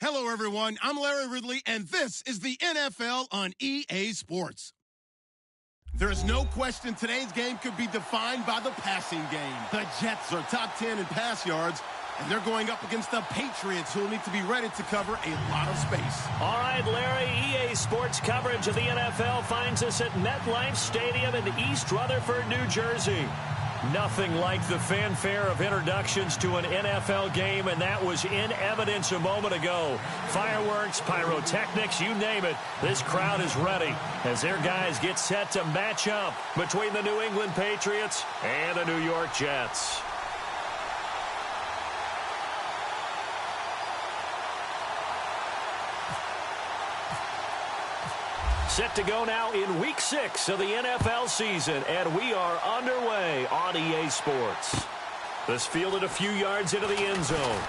Hello, everyone. I'm Larry Ridley, and this is the NFL on EA Sports. There is no question today's game could be defined by the passing game. The Jets are top 10 in pass yards, and they're going up against the Patriots, who will need to be ready to cover a lot of space. All right, Larry, EA Sports coverage of the NFL finds us at MetLife Stadium in East Rutherford, New Jersey. Nothing like the fanfare of introductions to an NFL game, and that was in evidence a moment ago. Fireworks, pyrotechnics, you name it. This crowd is ready as their guys get set to match up between the New England Patriots and the New York Jets. Set to go now in Week 6 of the NFL season, and we are underway on EA Sports. This fielded a few yards into the end zone.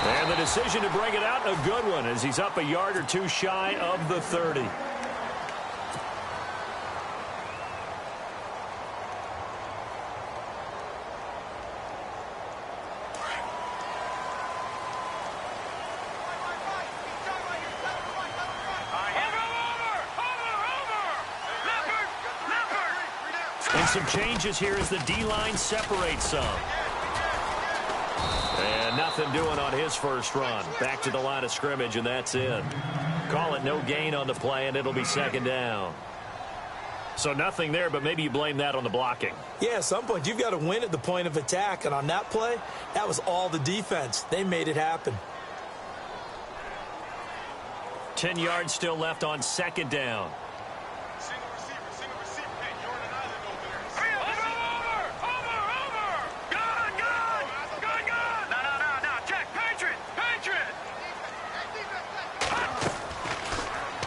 And the decision to bring it out, a good one, as he's up a yard or two shy of the 30. And some changes here as the D-line separates some. And nothing doing on his first run. Back to the line of scrimmage, and that's in. Call it no gain on the play, and it'll be second down. So nothing there, but maybe you blame that on the blocking. Yeah, at some point, you've got to win at the point of attack. And on that play, that was all the defense. They made it happen. 10 yards still left on second down.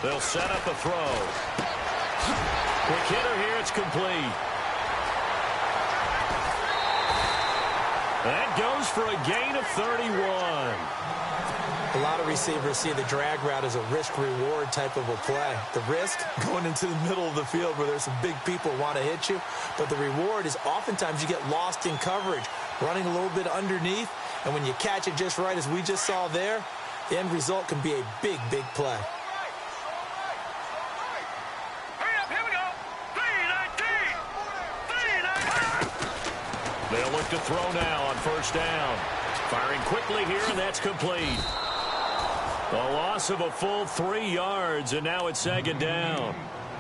They'll set up a throw. Quick hitter here, it's complete. That goes for a gain of 31. A lot of receivers see the drag route as a risk-reward type of a play. The risk, going into the middle of the field where there's some big people who want to hit you. But the reward is oftentimes you get lost in coverage, running a little bit underneath. And when you catch it just right, as we just saw there, the end result can be a big, big play. They'll look to throw now on first down. Firing quickly here, and that's complete. A loss of a full 3 yards, and now it's second down.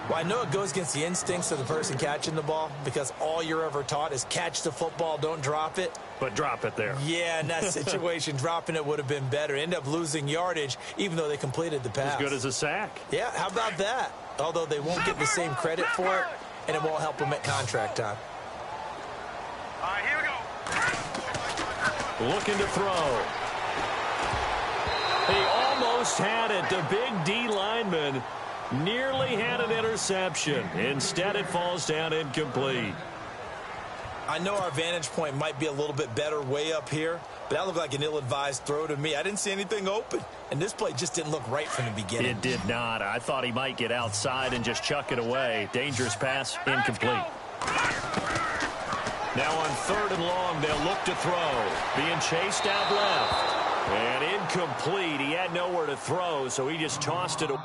Well, I know it goes against the instincts of the person catching the ball because all you're ever taught is catch the football, don't drop it. But drop it there. Yeah, in that situation, dropping it would have been better. End up losing yardage, even though they completed the pass. As good as a sack. Yeah, how about that? Although they won't get the same credit for it, and it won't help them at contract time. All right, here we go. Looking to throw. He almost had it. The big D lineman nearly had an interception. Instead, it falls down incomplete. I know our vantage point might be a little bit better way up here, but that looked like an ill-advised throw to me. I didn't see anything open, and this play just didn't look right from the beginning. It did not. I thought he might get outside and just chuck it away. Dangerous pass, incomplete. Now on third and long, they'll look to throw. Being chased out left. And incomplete. He had nowhere to throw, so he just tossed it away.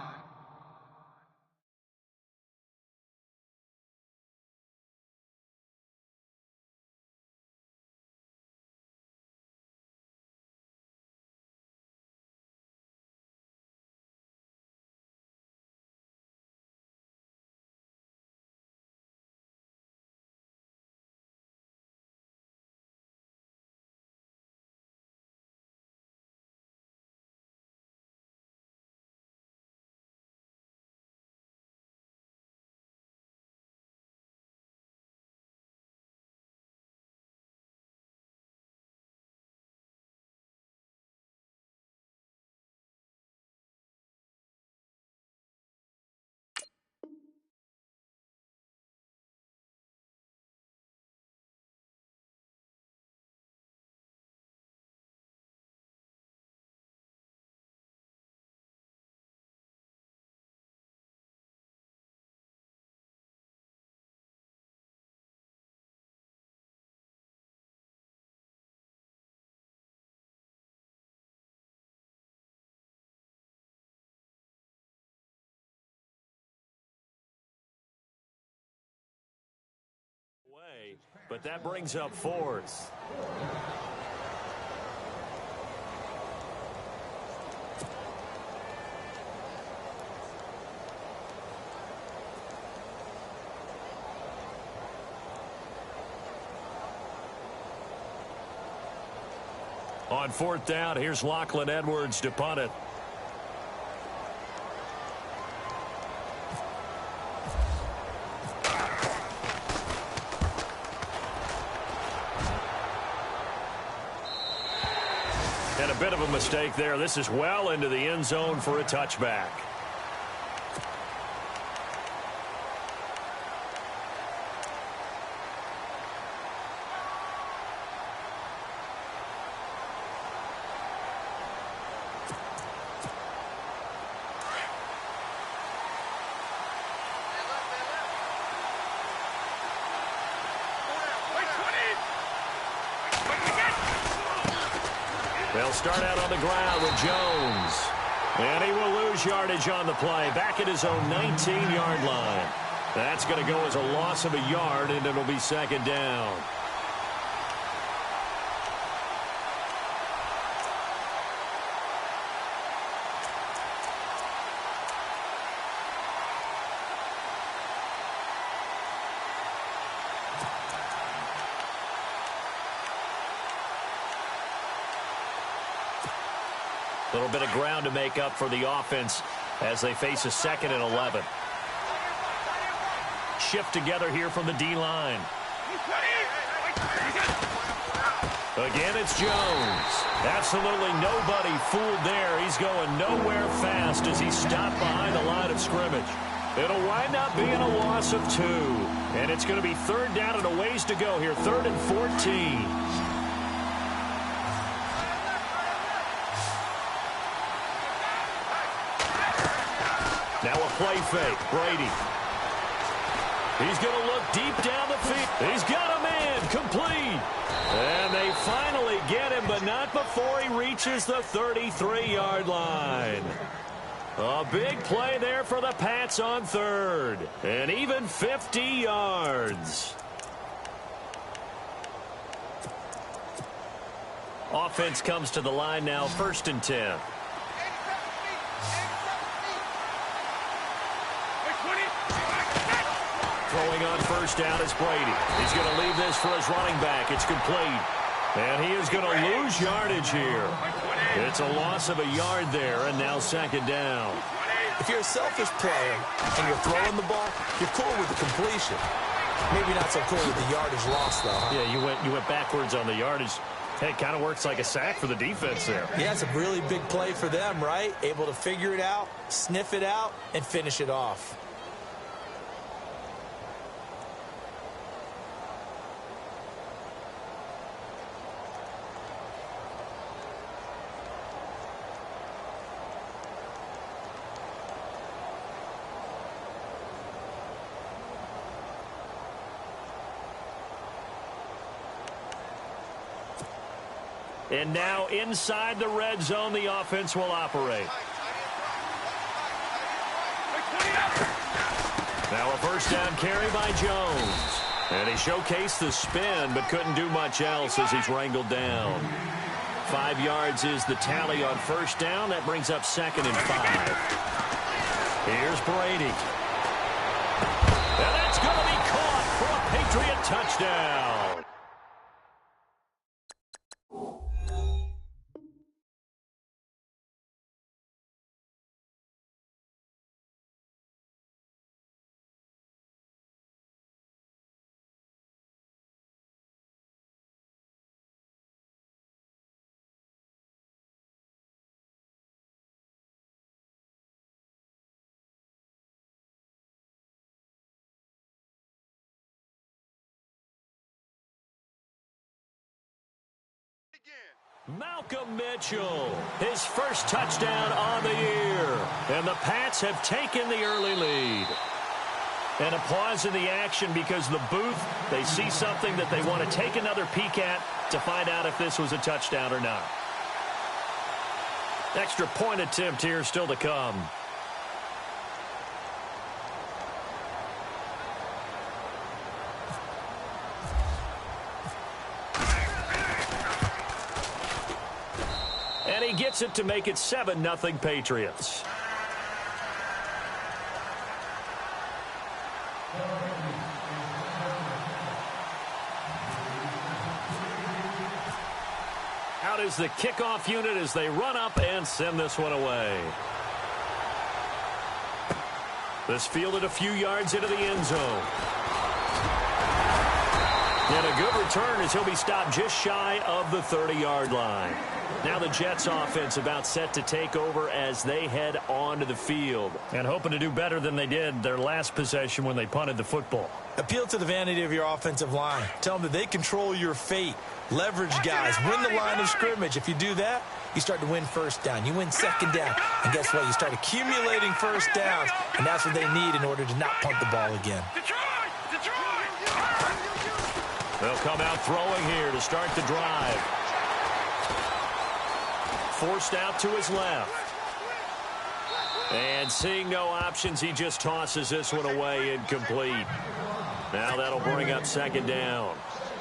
but that brings up fourth. On fourth down, here's Lachlan Edwards to punt it. And a bit of a mistake there. This is well into the end zone for a touchback. They'll start out on the ground with Jones. And he will lose yardage on the play. Back at his own 19-yard line. That's going to go as a loss of a yard, and it'll be second down. A little bit of ground to make up for the offense as they face a 2nd and 11. Shift together here from the D-line. Again, it's Jones. Absolutely nobody fooled there. He's going nowhere fast as he's stopped behind the line of scrimmage. It'll wind up being a loss of 2. And it's going to be third down and a ways to go here. 3rd and 14. Now a play fake. Brady. He's going to look deep down the field. He's got a man. Complete. And they finally get him, but not before he reaches the 33-yard line. A big play there for the Pats on 3rd. And even 50 yards. Offense comes to the line now, 1st and 10. Throwing on first down is Brady. He's going to leave this for his running back. It's complete. And he is going to lose yardage here. It's a loss of a yard there, and now 2nd down. If you're a selfish player and you're throwing the ball, you're cool with the completion. Maybe not so cool with the yardage loss, though. Huh? Yeah, you went backwards on the yardage. Hey, it kind of works like a sack for the defense there. Yeah, it's a really big play for them, right? Able to figure it out, sniff it out, and finish it off. And now inside the red zone, the offense will operate. Now a first down carry by Jones. And he showcased the spin, but couldn't do much else as he's wrangled down. 5 yards is the tally on first down. That brings up 2nd and 5. Here's Brady. And that's going to be caught for a Patriot touchdown. Malcolm Mitchell, his first touchdown on the year. And the Pats have taken the early lead. And a pause in the action because the booth, they see something that they want to take another peek at to find out if this was a touchdown or not. Extra point attempt here still to come. cuts it to make it 7-0 Patriots. Out is the kickoff unit as they run up and send this one away. This fielded a few yards into the end zone. And a good return as he'll be stopped just shy of the 30-yard line. Now the Jets offense about set to take over as they head onto the field. And hoping to do better than they did their last possession when they punted the football. Appeal to the vanity of your offensive line. Tell them that they control your fate. Leverage guys. Win the line of scrimmage. If you do that, you start to win first down. You win second down. And guess what? You start accumulating first downs. And that's what they need in order to not punt the ball again. They'll come out throwing here to start the drive. Forced out to his left. And seeing no options, he just tosses this one away incomplete. Now that'll bring up second down.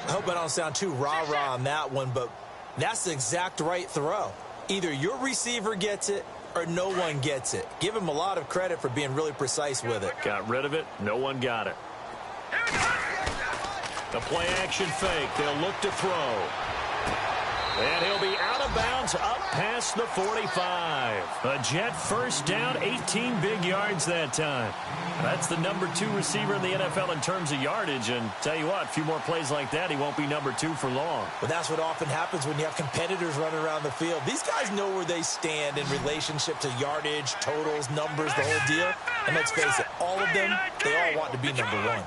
I hope I don't sound too rah-rah on that one, but that's the exact right throw. Either your receiver gets it or no one gets it. Give him a lot of credit for being really precise with it. Got rid of it. No one got it. The play action fake. They'll look to throw. And he'll be out of bounds up past the 45. A Jet first down, 18 big yards that time. That's the number 2 receiver in the NFL in terms of yardage. And tell you what, a few more plays like that, he won't be number 2 for long. But that's what often happens when you have competitors running around the field. These guys know where they stand in relationship to yardage, totals, numbers, the whole deal. And let's face it, all of them, they all want to be number 1.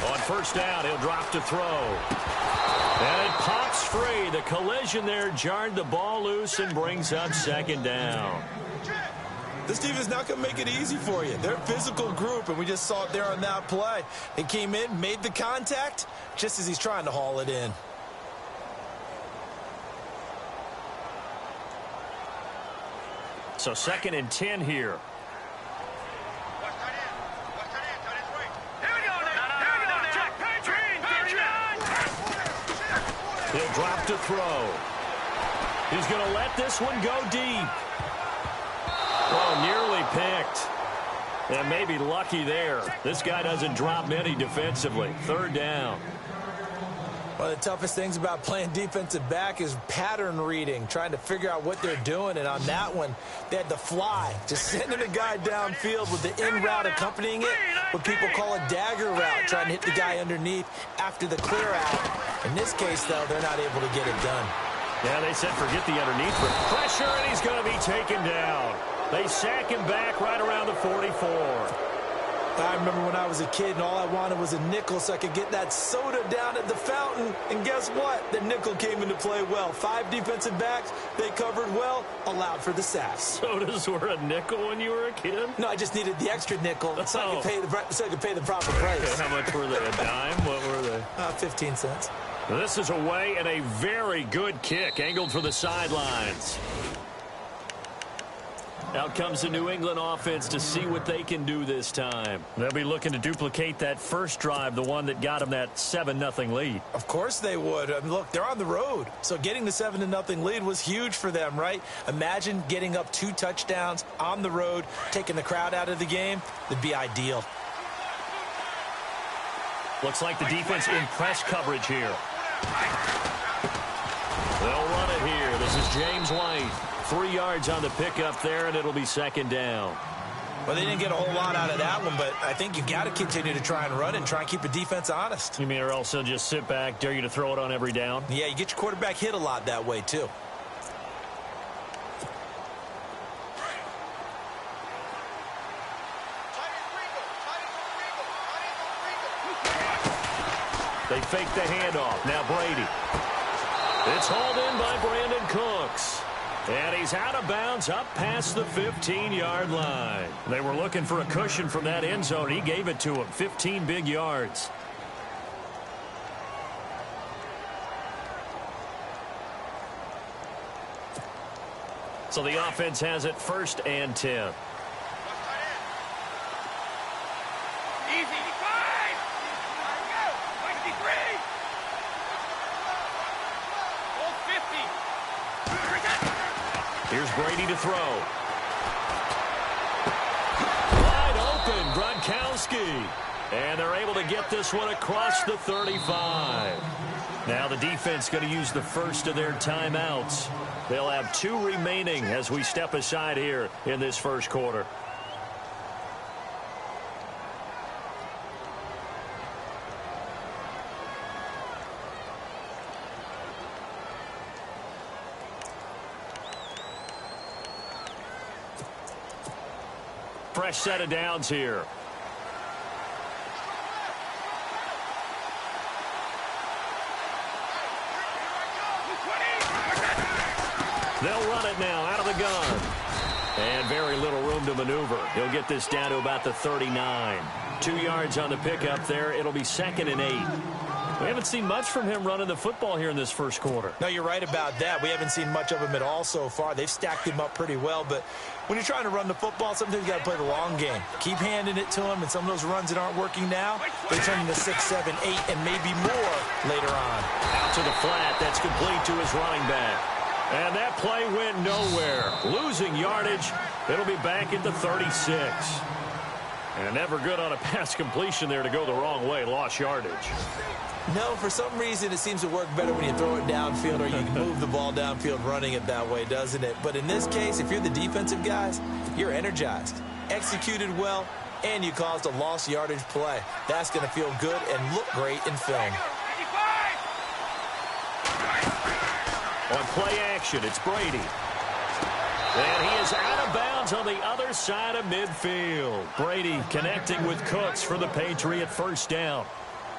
On first down, he'll drop to throw. And it pops free. The collision there jarred the ball loose and brings up second down. This team is not going to make it easy for you. They're a physical group, and we just saw it there on that play. They came in, made the contact, just as he's trying to haul it in. So 2nd and 10 here. He'll drop to throw. He's going to let this one go deep. Oh, nearly picked. And maybe lucky there. This guy doesn't drop many defensively. 3rd down. One of the toughest things about playing defensive back is pattern reading, trying to figure out what they're doing. And on that one, they had the fly, just sending a guy downfield with the in route accompanying it, what people call a dagger route, trying to hit the guy underneath after the clear out. In this case, though, they're not able to get it done. Yeah, they said forget the underneath, but pressure, and he's going to be taken down. They sack him back right around the 44. I remember when I was a kid and all I wanted was a nickel so I could get that soda down at the fountain. And guess what? The nickel came into play well. 5 defensive backs, they covered well, allowed for the sacks. Sodas were a nickel when you were a kid? No, I just needed the extra nickel so I could pay the proper price. How much were they? A dime? What were they? 15 cents. This is away and a very good kick angled for the sidelines. Out comes the New England offense to see what they can do this time. They'll be looking to duplicate that first drive, the one that got them that 7-0 lead. Of course they would. I mean, look, they're on the road. So getting the 7-0 lead was huge for them, right? Imagine getting up 2 touchdowns on the road, taking the crowd out of the game. That'd be ideal. Looks like the defense in press coverage here. They'll run it here. This is James White. 3 yards on the pickup there, and it'll be second down. Well, they didn't get a whole lot out of that one, but I think you got to continue to try and run and try and keep the defense honest. You mean or else they'll just sit back, dare you to throw it on every down? Yeah, you get your quarterback hit a lot that way, too. They fake the handoff. Now Brady. It's hauled in by Brandon Cooks. And he's out of bounds up past the 15-yard line. They were looking for a cushion from that end zone. He gave it to him. 15 big yards. So the offense has it 1st and 10. Here's Brady to throw. Wide open, Gronkowski. And they're able to get this one across the 35. Now the defense going to use the first of their timeouts. They'll have 2 remaining as we step aside here in this first quarter. Fresh set of downs here. They'll run it now out of the gun. And very little room to maneuver. He'll get this down to about the 39. 2 yards on the pickup there. It'll be 2nd and 8. We haven't seen much from him running the football here in this first quarter. No, you're right about that. We haven't seen much of him at all so far. They've stacked him up pretty well, but when you're trying to run the football, sometimes you got to play the long game. Keep handing it to him, and some of those runs that aren't working now, they turn into 6, 7, 8, and maybe more later on. Out to the flat. That's complete to his running back. And that play went nowhere. Losing yardage. It'll be back at the 36. And never good on a pass completion there to go the wrong way. Lost yardage. No, for some reason it seems to work better when you throw it downfield or you move the ball downfield running it that way, doesn't it? But in this case, if you're the defensive guys, you're energized, executed well, and you caused a lost yardage play. That's going to feel good and look great in film. On play action, it's Brady. And he is out of bounds on the other side of midfield. Brady connecting with Cooks for the Patriot first down.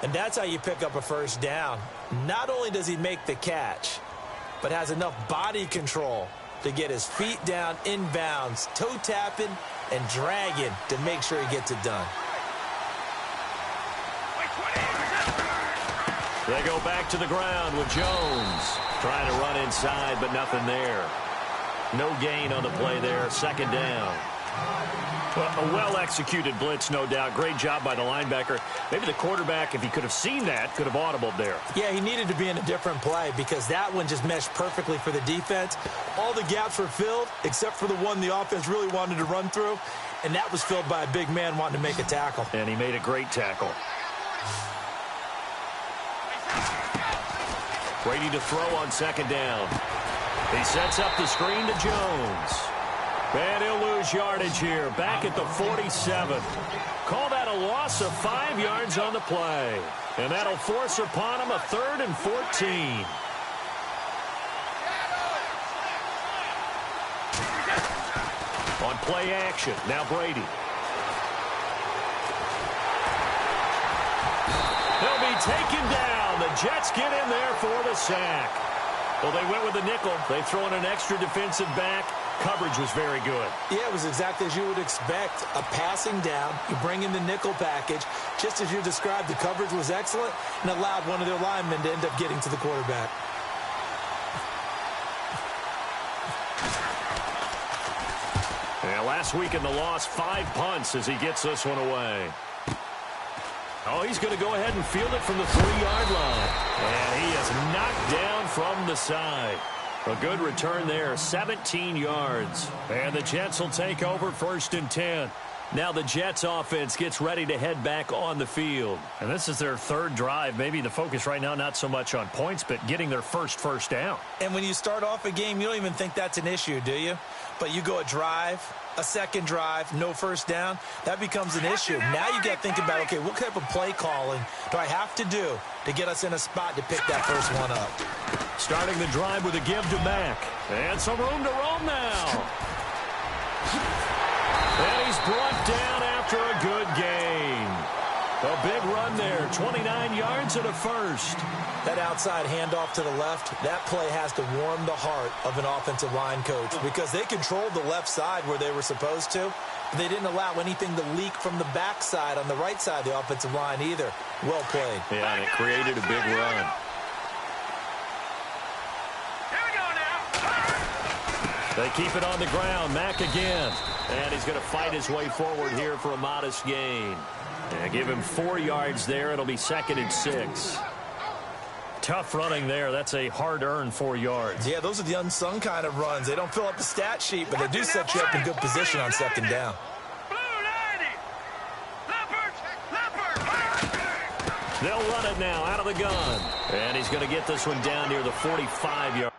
And that's how you pick up a first down. Not only does he make the catch, but has enough body control to get his feet down inbounds, toe tapping and dragging to make sure he gets it done. They go back to the ground with Jones. Trying to run inside, but nothing there. No gain on the play there. 2nd down. Well, a well-executed blitz, no doubt. Great job by the linebacker. Maybe the quarterback, if he could have seen that, could have audibled there. Yeah, he needed to be in a different play because that one just meshed perfectly for the defense. All the gaps were filled except for the one the offense really wanted to run through, and that was filled by a big man wanting to make a tackle. And he made a great tackle. Brady to throw on 2nd down. He sets up the screen to Jones. And he'll lose yardage here. Back at the 47. Call that a loss of 5 yards on the play. And that'll force upon him a 3rd and 14. On play action, now Brady. He'll be taken down. The Jets get in there for the sack. Well, they went with the nickel. They throw in an extra defensive back. Coverage was very good. Yeah, it was exactly as you would expect. A passing down. You bring in the nickel package. Just as you described, the coverage was excellent and allowed one of their linemen to end up getting to the quarterback. Yeah, last week in the loss, 5 punts as he gets this one away. Oh, he's going to go ahead and field it from the 3-yard line. And he is knocked down from the side. A good return there, 17 yards. And the Jets will take over 1st and 10. Now the Jets offense gets ready to head back on the field. And this is their 3rd drive. Maybe the focus right now not so much on points, but getting their first down. And when you start off a game, you don't even think that's an issue, do you? But you go a drive, a 2nd drive, no first down, that becomes an issue. Now you got to think about, okay, what type of play calling do I have to do to get us in a spot to pick that first one up? Starting the drive with a give to Mack. And some room to roam now. And he's brought down after a good gain. A big run there, 29 yards and a first. That outside handoff to the left, that play has to warm the heart of an offensive line coach because they controlled the left side where they were supposed to. They didn't allow anything to leak from the backside on the right side of the offensive line either. Well played. Yeah, and it created a big run. They keep it on the ground. Mack again. And he's going to fight his way forward here for a modest gain. Yeah, give him 4 yards there. It'll be 2nd and 6. Tough running there. That's a hard-earned 4 yards. Yeah, those are the unsung kind of runs. They don't fill up the stat sheet, but they do set you up in good position on second down. They'll run it now out of the gun. And he's going to get this one down near the 45-yard.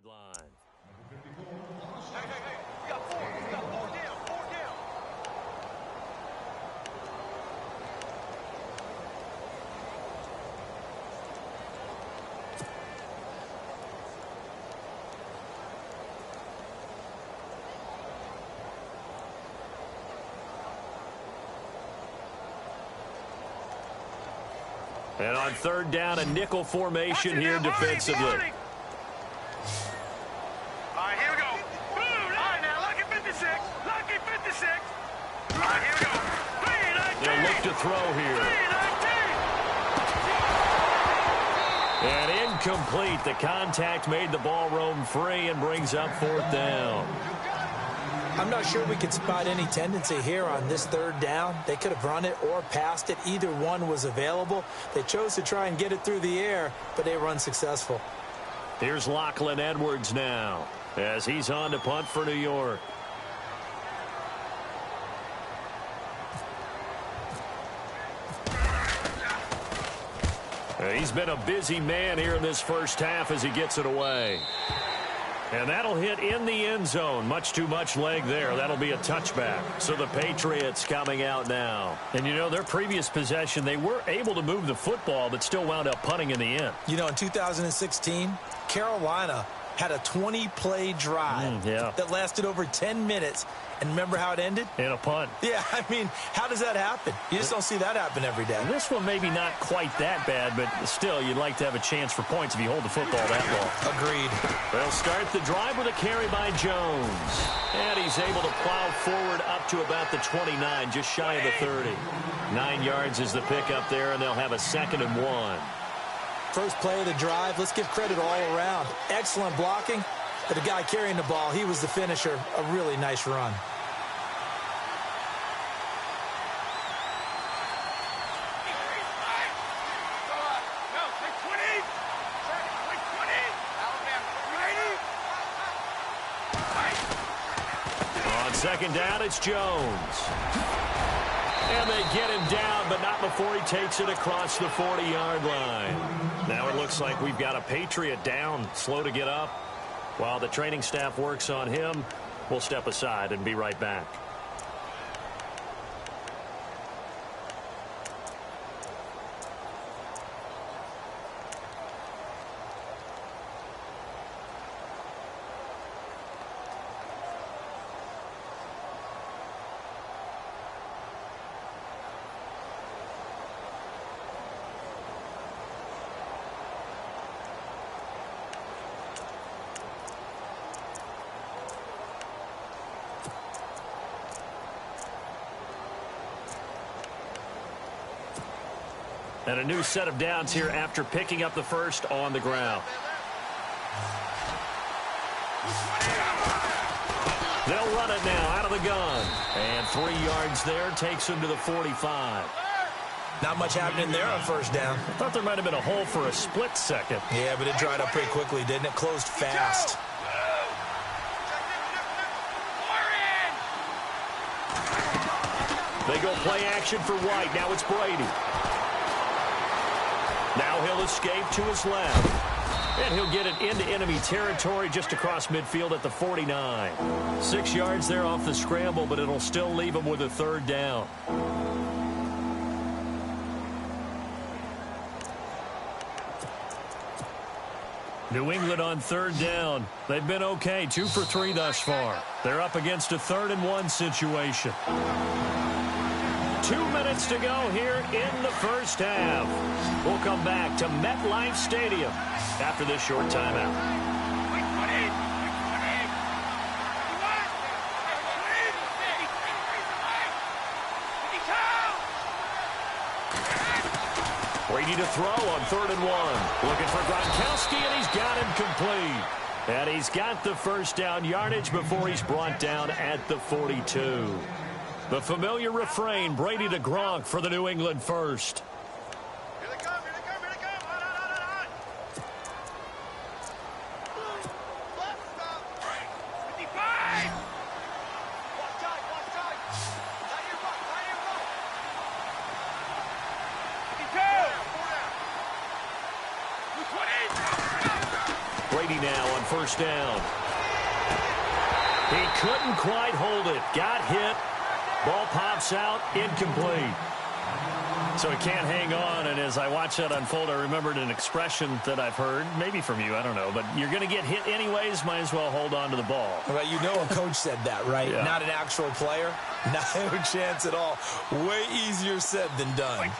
Line. Hey, we got four. We got four down. And on third down, a nickel formation here defensively. They'll look to throw here. And incomplete. The contact made the ball roam free and brings up fourth down. I'm not sure we could spot any tendency here on this third down. They could have run it or passed it. Either one was available. They chose to try and get it through the air, but they were unsuccessful. Here's Lachlan Edwards now as he's on to punt for New York. He's been a busy man here in this first half as he gets it away. And that'll hit in the end zone. Much too much leg there. That'll be a touchback. So the Patriots coming out now. And, you know, their previous possession, they were able to move the football but still wound up punting in the end. You know, in 2016, Carolina had a 20-play drive that lasted over 10 minutes. And remember how it ended? In a punt. Yeah, I mean, how does that happen? You just don't see that happen every day. This one maybe not quite that bad, but still, you'd like to have a chance for points if you hold the football that long. Agreed. They'll start the drive with a carry by Jones. And he's able to plow forward up to about the 29, just shy of the 30. 9 yards is the pickup there, and they'll have a 2nd and 1. First play of the drive, let's give credit all around. Excellent blocking. But the guy carrying the ball, he was the finisher. A really nice run. On second down, it's Jones. And they get him down, but not before he takes it across the 40-yard line. Now it looks like we've got a Patriot down, slow to get up. While the training staff works on him, we'll step aside and be right back. And a new set of downs here after picking up the first on the ground. They'll run it now out of the gun. And 3 yards there takes him to the 45. Not much happening there on first down. I thought there might have been a hole for a split second. Yeah, but it dried up pretty quickly, didn't it? Closed fast. They go play action for White. Now it's Brady. Now he'll escape to his left. And he'll get it into enemy territory just across midfield at the 49. 6 yards there off the scramble, but it'll still leave him with a third down. New England on third down. They've been okay, 2 for 3 thus far. They're up against a 3rd-and-1 situation. 2 minutes to go here in the first half. We'll come back to MetLife Stadium after this short timeout. Brady to throw on 3rd-and-1. Looking for Gronkowski, and he's got him complete. And he's got the first down yardage before he's brought down at the 42. The familiar refrain, Brady to Gronk for the New England first. Here they come, here they come, here they come. On. Left stop. 55. Watch tight. Tight your butt. 52. 20. Brady now on first down. He couldn't quite hold it. Got hit. Ball pops out, incomplete. So he can't hang on, and as I watch that unfold, I remembered an expression that I've heard, maybe from you, I don't know, but you're going to get hit anyways, might as well hold on to the ball. Well, you know a coach said that, right? Yeah. Not an actual player. Not a chance at all. Way easier said than done.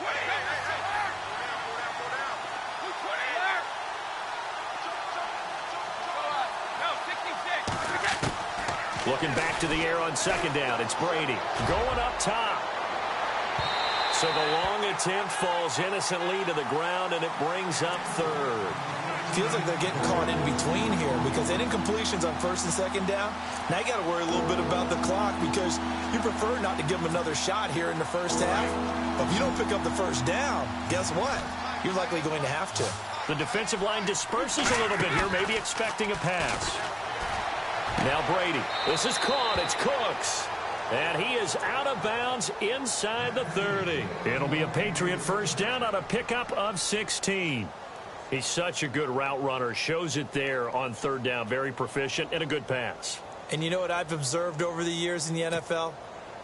Looking back to the air on second down. It's Brady going up top. So the long attempt falls innocently to the ground, and it brings up third. Feels like they're getting caught in between here because they didn't completions on first and second down. Now you got to worry a little bit about the clock because you prefer not to give them another shot here in the first half. But if you don't pick up the first down, guess what? You're likely going to have to. The defensive line disperses a little bit here, maybe expecting a pass. Now Brady. This is caught. It's Cooks. And he is out of bounds inside the 30. It'll be a Patriot first down on a pickup of 16. He's such a good route runner. Shows it there on third down. Very proficient and a good pass. And you know what I've observed over the years in the NFL?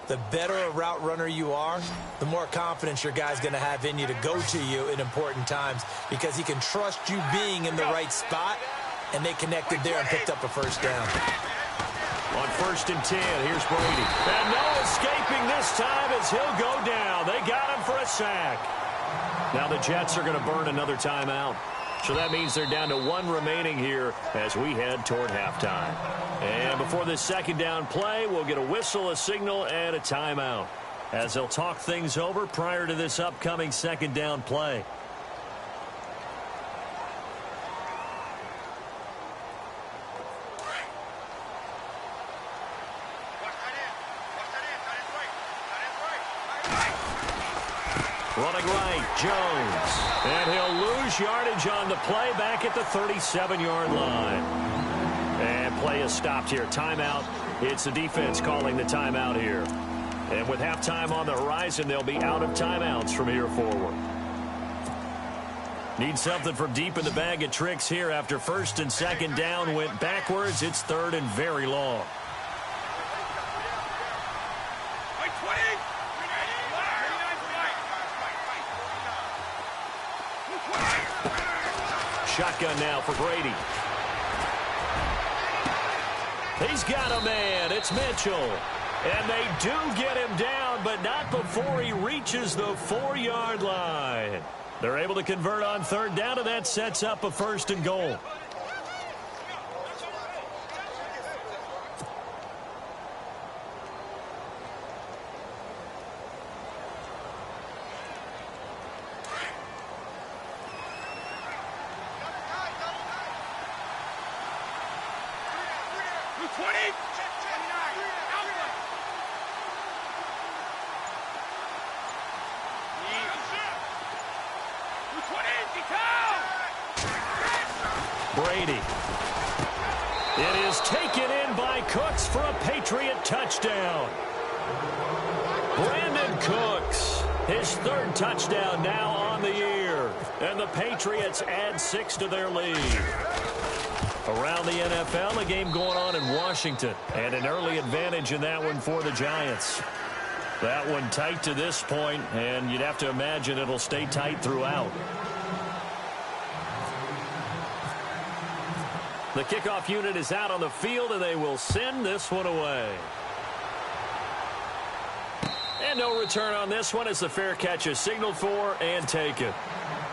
The better a route runner you are, the more confidence your guy's going to have in you to go to you in important times because he can trust you being in the right spot. And they connected there and picked up a first down. On first and 10, here's Brady. And no escaping this time as he'll go down. They got him for a sack. Now the Jets are going to burn another timeout. So that means they're down to 1 remaining here as we head toward halftime. And before this second down play, we'll get a whistle, a signal, and a timeout as they'll talk things over prior to this upcoming second down play. Running right, Jones. And he'll lose yardage on the play back at the 37-yard line. And play is stopped here. Timeout. It's the defense calling the timeout here. And with halftime on the horizon, they'll be out of timeouts from here forward. Need something from deep in the bag of tricks here after first and second down went backwards. It's third and very long. Shotgun now for Brady. He's got a man. It's Mitchell. And they do get him down, but not before he reaches the 4-yard line. They're able to convert on third down, and that sets up a first and goal. Brady. It is taken in by Cooks for a Patriot touchdown. Brandon Cooks. His third touchdown now on the year. And the Patriots add 6 to their lead. Around the NFL, a game going on in Washington. And an early advantage in that one for the Giants. That one tight to this point, and you'd have to imagine it'll stay tight throughout. The kickoff unit is out on the field, and they will send this one away. And no return on this one as the fair catch is signaled for and taken.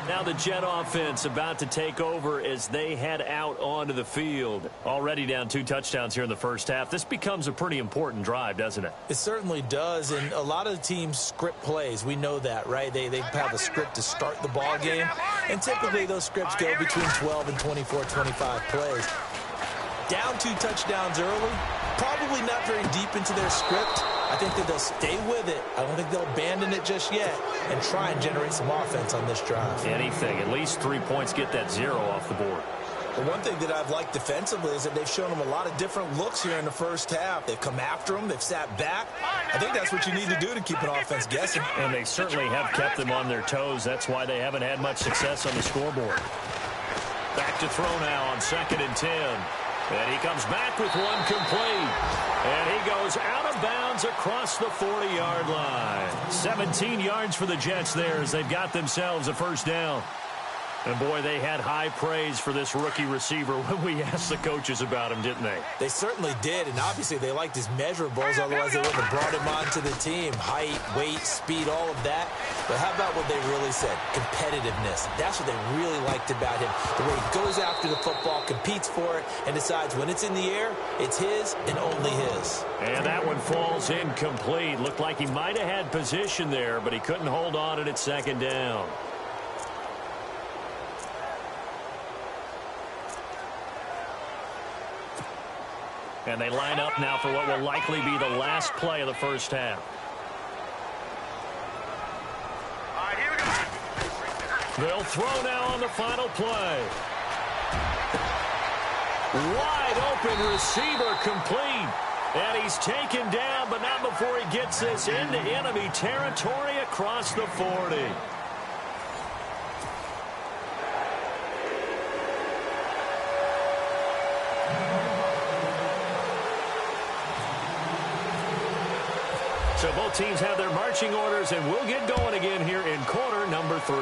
Now the Jet offense about to take over as they head out onto the field. Already down 2 touchdowns here in the first half. This becomes a pretty important drive, doesn't it? It certainly does, and a lot of teams script plays. We know that, right? They have a script to start the ball game, and typically those scripts go between 12 and 24, 25 plays. Down 2 touchdowns early, probably not very deep into their script. I think that they'll stay with it. I don't think they'll abandon it just yet and try and generate some offense on this drive. Anything. At least 3 points, get that 0 off the board. Well, one thing that I've liked defensively is that they've shown them a lot of different looks here in the first half. They've come after them. They've sat back. I think that's what you need to do to keep an offense guessing. And they certainly have kept them on their toes. That's why they haven't had much success on the scoreboard. Back to throw now on 2nd and 10. And he comes back with one complete. And he goes out of bounds across the 40-yard line. 17 yards for the Jets there as they've got themselves a first down. And, boy, they had high praise for this rookie receiver when we asked the coaches about him, didn't they? They certainly did, and obviously they liked his measurables, otherwise they wouldn't have brought him onto the team. Height, weight, speed, all of that. But how about what they really said? Competitiveness. That's what they really liked about him. The way he goes after the football, competes for it, and decides when it's in the air, it's his and only his. And that one falls incomplete. Looked like he might have had position there, but he couldn't hold on at 2nd down. And they line up now for what will likely be the last play of the first half. They'll throw now on the final play. Wide open receiver complete. And he's taken down, but not before he gets this into enemy territory across the 40. So both teams have their marching orders, and we'll get going again here in quarter number 3.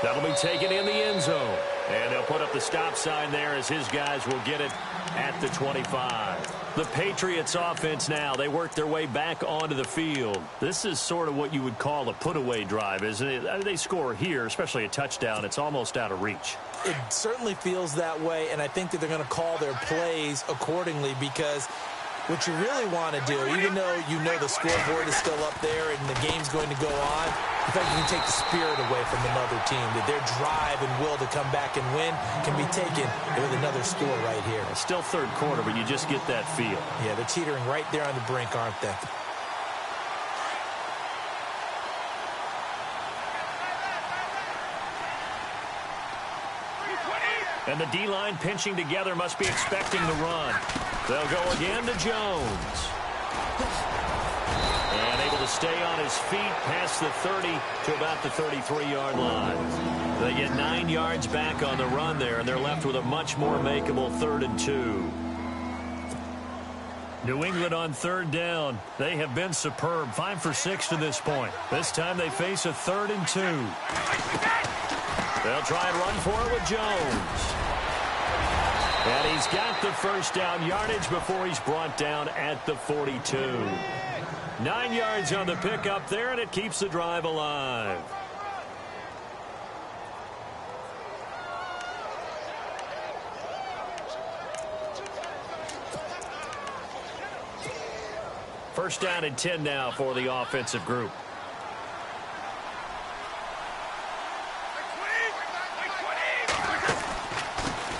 That'll be taken in the end zone. And they'll put up the stop sign there as his guys will get it at the 25. The Patriots offense now, they work their way back onto the field. This is sort of what you would call a put-away drive, isn't it? They score here, especially a touchdown. It's almost out of reach. It certainly feels that way, and I think that they're going to call their plays accordingly because what you really want to do, even though you know the scoreboard is still up there and the game's going to go on, in fact, you can take the spirit away from another team, that their drive and will to come back and win can be taken with another score right here. It's still third quarter, but you just get that feel. Yeah, they're teetering right there on the brink, aren't they? And the D-line pinching together must be expecting the run. They'll go again to Jones. And able to stay on his feet past the 30 to about the 33-yard line. They get 9 yards back on the run there, and they're left with a much more makeable 3rd and 2. New England on 3rd down. They have been superb. 5 for 6 to this point. This time they face a 3rd and 2. They'll try and run for it with Jones. And he's got the first down yardage before he's brought down at the 42. 9 yards on the pickup there, and it keeps the drive alive. First down and 10 now for the offensive group.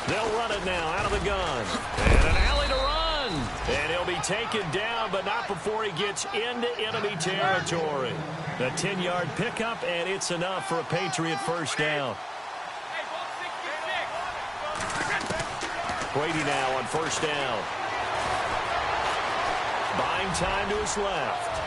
They'll run it now out of the gun. And an alley to run. And he'll be taken down, but not before he gets into enemy territory. A 10-yard pickup, and it's enough for a Patriot first down. Brady now on first down. Buying time to his left.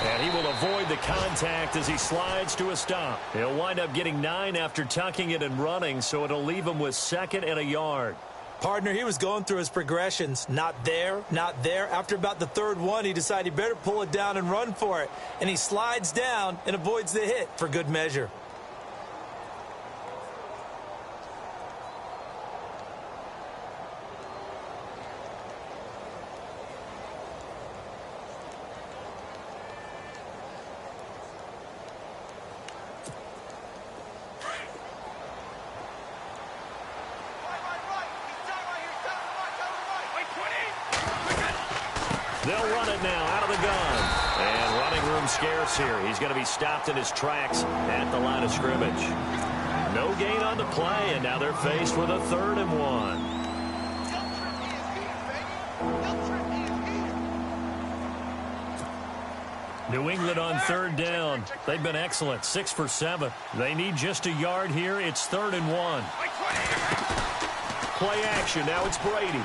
And he will avoid the contact as he slides to a stop. He'll wind up getting 9 after tucking it and running, so it'll leave him with 2nd and a yard. Partner, he was going through his progressions. Not there, not there. After about the 3rd one, he decided he better pull it down and run for it. And he slides down and avoids the hit for good measure. They'll run it now out of the gun. And running room scarce here. He's going to be stopped in his tracks at the line of scrimmage. No gain on the play, and now they're faced with a 3rd and 1. New England on 3rd down. They've been excellent, 6 for 7. They need just a yard here. It's 3rd and 1. Play action. Now it's Brady.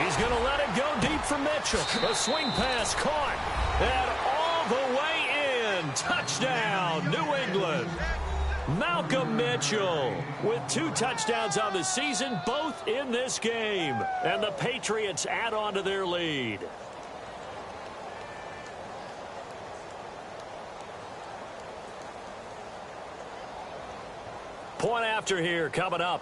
He's going to let it go deep for Mitchell. A swing pass caught. And all the way in. Touchdown, New England. Malcolm Mitchell with 2 touchdowns on the season, both in this game. And the Patriots add on to their lead. Point after here coming up.